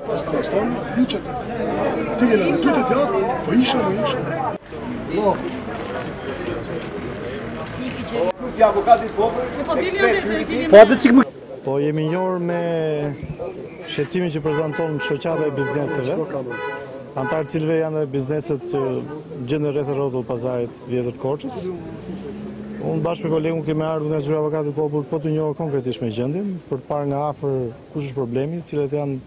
Pastaj stoni, liqet. Figela në tytet jakë, po isha. Si avokati Po jemi njohur me shqetësimin që prezanton shoqata e bizneseve, antarë cilëve janë dhe bizneset që gjendën rreth rrotull pazarit vjetër të Korçës. Unë bashkë me kolegun kemi ardhur nga Zyra Avokati Popullit po të njohur konkretisht me gjendjen, për të parë nga afër kush është problemi, cilat janë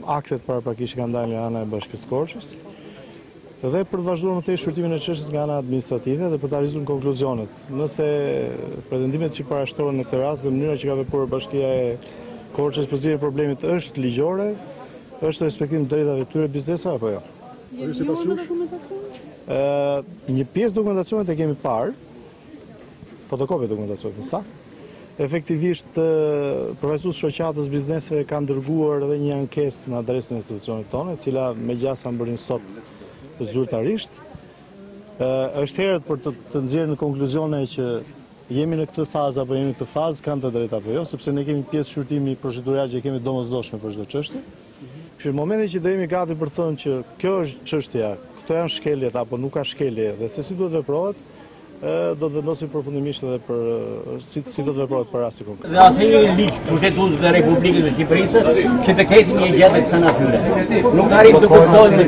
aktet paraprakisht që kanë dalë nga ana e Bashkisë së Korçës. Dhe për të vazhduar më tej shqyrtimin e çështjes nga ana administrative dhe për të arritur në konkluzionet. Nëse pretendimet që parashtrohen në këtë rast dhe mënyra që ka vepruar Bashkia e Korçës për zgjidhjen e problemit është ligjore, është respektim të drejtave të tyre biznesave apo jo? Një pjesë dokumentacionit e kemi parë, fotokopje dokumentacionit në sakt. Efektivisht, përfaqësues shoqatës bizneseve kanë dërguar edhe një ankesë në adresën e institucionit tonë, e cila megjithëse mbërrin sot zyrtarisht. Është herët për të nxjerrë në konkluzione që jemi në këtë fazë apo jemi në këtë fazë, kanë të drejtë apo jo, sepse ne kemi pjesë shqyrtimi procedural që kemi domosdoshme për çdo çështje. Kështu në momentin që do jemi gati për të thënë që kjo është çështja, këto janë shkeljet apo nuk ka shkelje dhe se si duhet veprohet, do të vendosim përfundimisht edhe për si do të veprohet për rastin konkret. Dhe atë ligj pushtetues të Republikës së Shqipërisë që të ketë një gjë të kësaj natyre. Nuk arrim të kuptojmë